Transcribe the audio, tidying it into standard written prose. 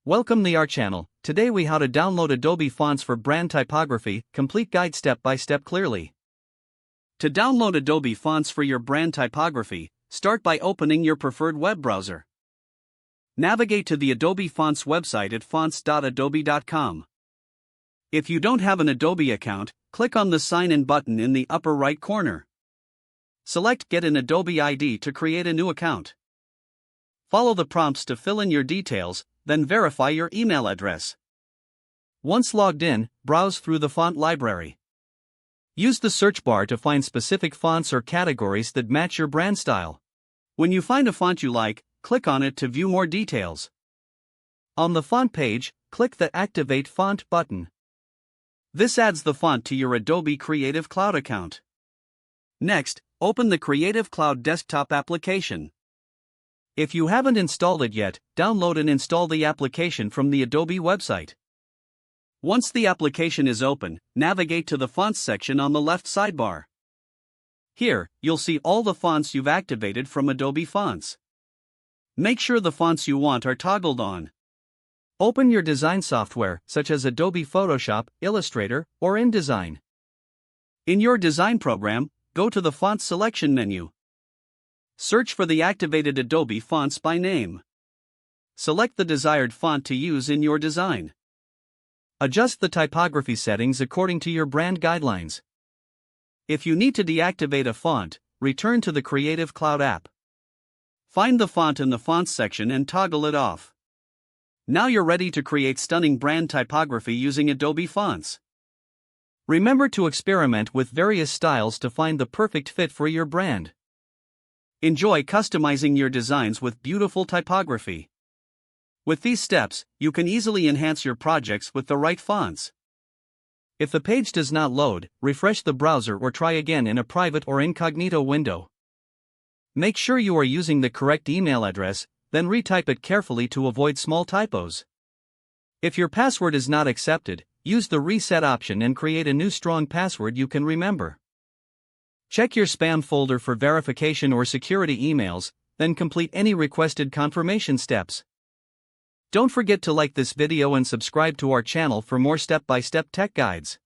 Welcome to our channel. Today we how to download Adobe Fonts for brand typography, complete guide step by step clearly. To download Adobe Fonts for your brand typography, start by opening your preferred web browser. Navigate to the Adobe Fonts website at fonts.adobe.com. If you don't have an Adobe account, click on the Sign In button in the upper right corner. Select Get an Adobe ID to create a new account. Follow the prompts to fill in your details, then verify your email address. Once logged in, browse through the font library. Use the search bar to find specific fonts or categories that match your brand style. When you find a font you like, click on it to view more details. On the font page, click the Activate Font button. This adds the font to your Adobe Creative Cloud account. Next, open the Creative Cloud desktop application. If you haven't installed it yet, download and install the application from the Adobe website. Once the application is open, navigate to the Fonts section on the left sidebar. Here, you'll see all the fonts you've activated from Adobe Fonts. Make sure the fonts you want are toggled on. Open your design software, such as Adobe Photoshop, Illustrator, or InDesign. In your design program, go to the Font Selection menu. Search for the activated Adobe fonts by name. Select the desired font to use in your design. Adjust the typography settings according to your brand guidelines. If you need to deactivate a font, return to the Creative Cloud app. Find the font in the Fonts section and toggle it off. Now you're ready to create stunning brand typography using Adobe Fonts. Remember to experiment with various styles to find the perfect fit for your brand. Enjoy customizing your designs with beautiful typography. With these steps, you can easily enhance your projects with the right fonts. If the page does not load, refresh the browser or try again in a private or incognito window. Make sure you are using the correct email address, then retype it carefully to avoid small typos. If your password is not accepted, use the reset option and create a new strong password you can remember. Check your spam folder for verification or security emails, then complete any requested confirmation steps. Don't forget to like this video and subscribe to our channel for more step-by-step tech guides.